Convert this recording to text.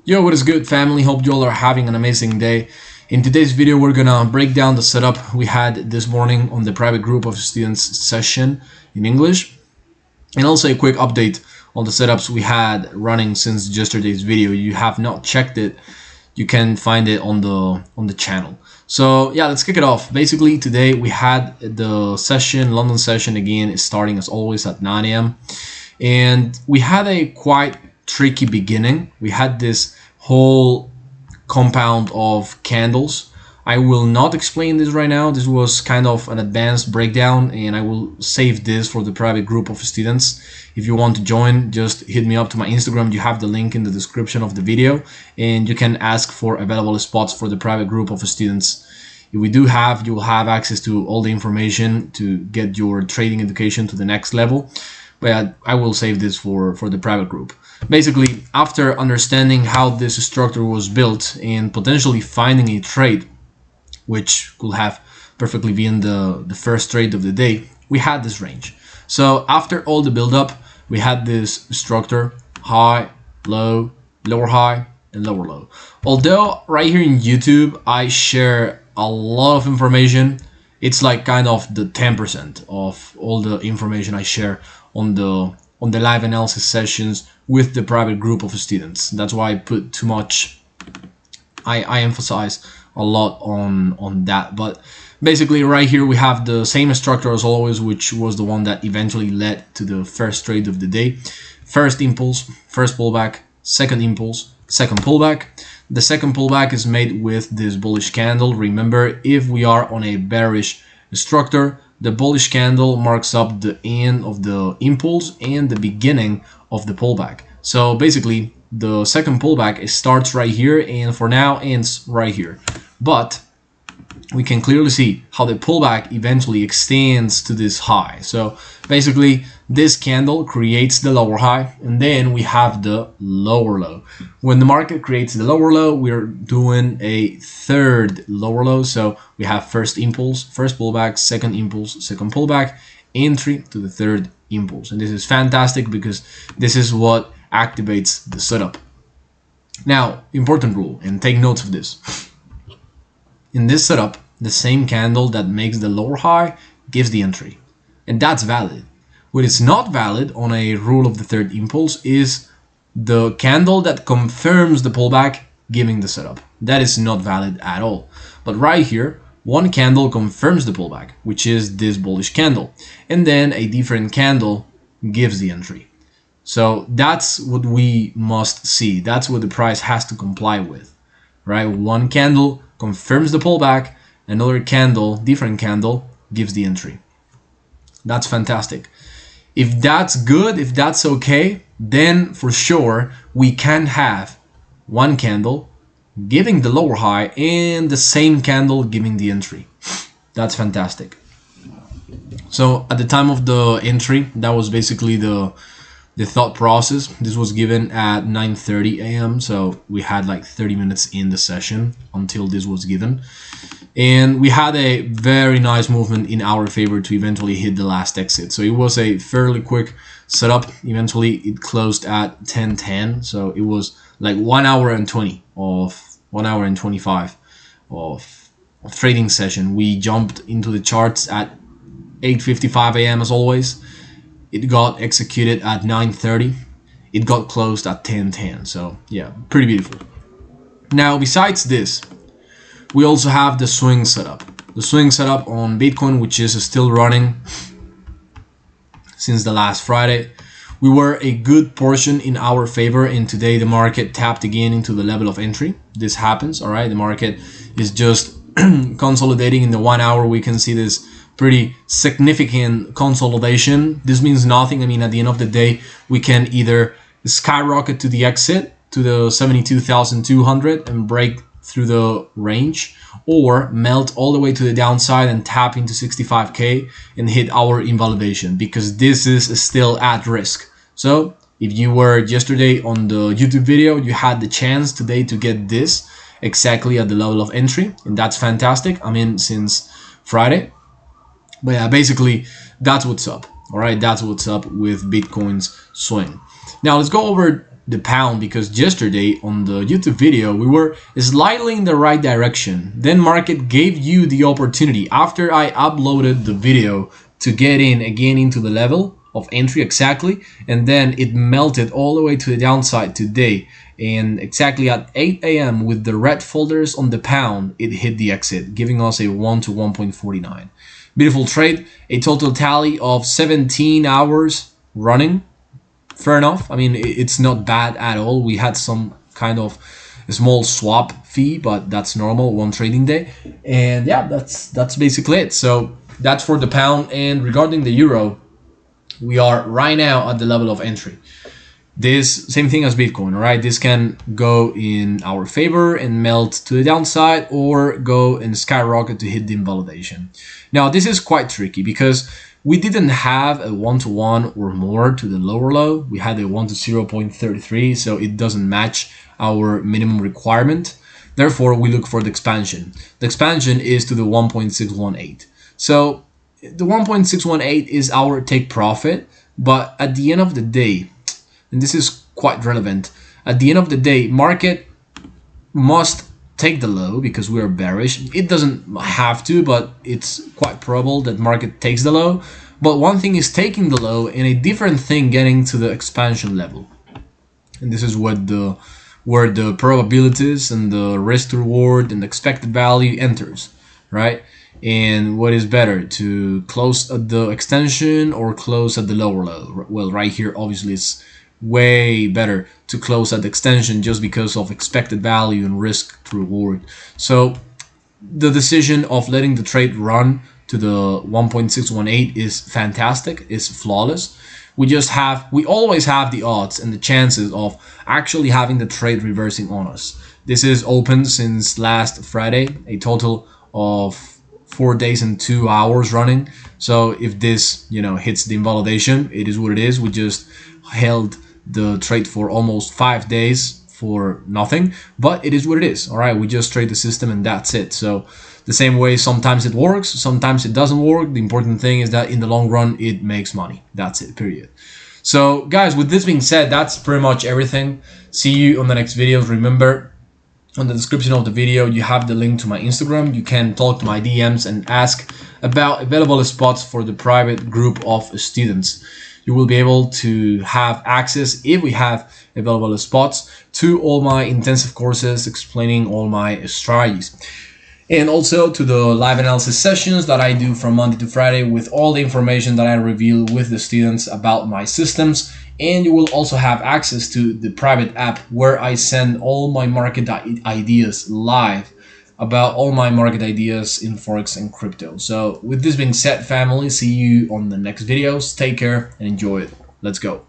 Yo, what is good, family? Hope you all are having an amazing day. In today's video, we're gonna break down the setup we had this morning on the private group of students session in English, and also a quick update on the setups we had running since yesterday's video. You have not checked it, you can find it on the channel. So yeah, let's kick it off. Basically, today we had the session, London session again, starting as always at 9 a.m. and we had a quite tricky beginning. We had this whole compound of candles. I will not explain this right now. This was kind of an advanced breakdown, and I will save this for the private group of students. If you want to join, just hit me up to my Instagram. You have the link in the description of the video, and you can ask for available spots for the private group of students. If we do have, you will have access to all the information to get your trading education to the next level. But I will save this for the private group. Basically, after understanding how this structure was built and potentially finding a trade which could have perfectly been the first trade of the day, we had this range. So after all the build-up, we had this structure: high, low, lower high, and lower low. Although right here in YouTube I share a lot of information, it's like kind of the 10% of all the information I share on the live analysis sessions with the private group of students. That's why I put too much, I emphasize a lot on that. But basically right here we have the same structure as always, which was the one that eventually led to the first trade of the day. First impulse, first pullback, second impulse, second pullback. The second pullback is made with this bullish candle. Remember, if we are on a bearish structure, the bullish candle marks up the end of the impulse and the beginning of the pullback. So basically, the second pullback starts right here and for now ends right here. But we can clearly see how the pullback eventually extends to this high. So basically, this candle creates the lower high, and then we have the lower low. When the market creates the lower low, we're doing a third lower low. So we have first impulse, first pullback, second impulse, second pullback, entry to the third impulse. And this is fantastic because this is what activates the setup. Now, important rule, and take notes of this. In this setup, the same candle that makes the lower high gives the entry, and that's valid. What is not valid on a rule of the third impulse is the candle that confirms the pullback giving the setup. That is not valid at all. But right here, one candle confirms the pullback, which is this bullish candle, and then a different candle gives the entry. So that's what we must see. That's what the price has to comply with, right? One candle confirms the pullback, another candle, different candle, gives the entry. That's fantastic. If that's good, if that's okay, then for sure we can have one candle giving the lower high and the same candle giving the entry. That's fantastic. So at the time of the entry, that was basically the thought process. This was given at 9:30 a.m. So we had like 30 minutes in the session until this was given. And we had a very nice movement in our favor to eventually hit the last exit. So it was a fairly quick setup. Eventually it closed at 10:10. So it was like 1 hour and 20 of 1 hour and 25 of trading session. We jumped into the charts at 8:55 a.m. as always. It got executed at 9:30. It got closed at 10:10. So yeah, pretty beautiful. Now, besides this, we also have the swing setup. The swing setup on Bitcoin, which is still running since the last Friday. We were a good portion in our favor, and today the market tapped again into the level of entry. This happens, all right? The market is just consolidating in the 1 hour. We can see this pretty significant consolidation. This means nothing. I mean, at the end of the day, we can either skyrocket to the exit to the 72,200 and break through the range, or melt all the way to the downside and tap into 65k and hit our invalidation, because this is still at risk. So if you were yesterday on the YouTube video, you had the chance today to get this exactly at the level of entry, and that's fantastic. I mean, since Friday. But yeah, basically that's what's up. All right, that's what's up with Bitcoin's swing. Now let's go over the pound, because yesterday on the YouTube video we were slightly in the right direction. Then market gave you the opportunity after I uploaded the video to get in again into the level of entry exactly, and then it melted all the way to the downside today, and exactly at 8 a.m. with the red folders on the pound it hit the exit, giving us a 1 to 1.49. Beautiful trade, a total tally of 17 hours running. Fair enough. I mean, it's not bad at all. We had some kind of a small swap fee, but that's normal, one trading day. And yeah, that's basically it. So that's for the pound. And regarding the euro, we are right now at the level of entry. This same thing as Bitcoin, all right? This can go in our favor and melt to the downside, or go and skyrocket to hit the invalidation. Now, this is quite tricky because we didn't have a 1-to-1 or more to the lower low. We had a 1 to 0.33, so it doesn't match our minimum requirement. Therefore, we look for the expansion. The expansion is to the 1.618. So the 1.618 is our take profit, but at the end of the day, and this is quite relevant, at the end of the day, market must take the low because we are bearish. It doesn't have to, but it's quite probable that market takes the low. But one thing is taking the low, and a different thing getting to the expansion level. And this is what where the probabilities and the risk to reward and the expected value enters, right? And what is better, to close at the extension or close at the lower low? Well, right here obviously it's way better to close at the extension just because of expected value and risk to reward. So the decision of letting the trade run to the 1.618 is fantastic, is flawless. We always have the odds and the chances of actually having the trade reversing on us. This is open since last Friday, a total of 4 days and 2 hours running. So if this, hits the invalidation, it is what it is. We just held the trade for almost 5 days for nothing, but it is what it is. All right, we just trade the system and that's it. So the same way, sometimes it works, sometimes it doesn't work. The important thing is that in the long run, it makes money. That's it, period. So guys, with this being said, that's pretty much everything. See you on the next videos. Remember, on the description of the video, you have the link to my Instagram. You can talk to my DMs and ask about available spots for the private group of students. You will be able to have access, if we have available spots, to all my intensive courses explaining all my strategies. And also to the live analysis sessions that I do from Monday to Friday with all the information that I reveal with the students about my systems. And you will also have access to the private app where I send all my market ideas live, about all my market ideas in Forex and crypto. So with this being said, family, see you on the next videos. Take care and enjoy it. Let's go.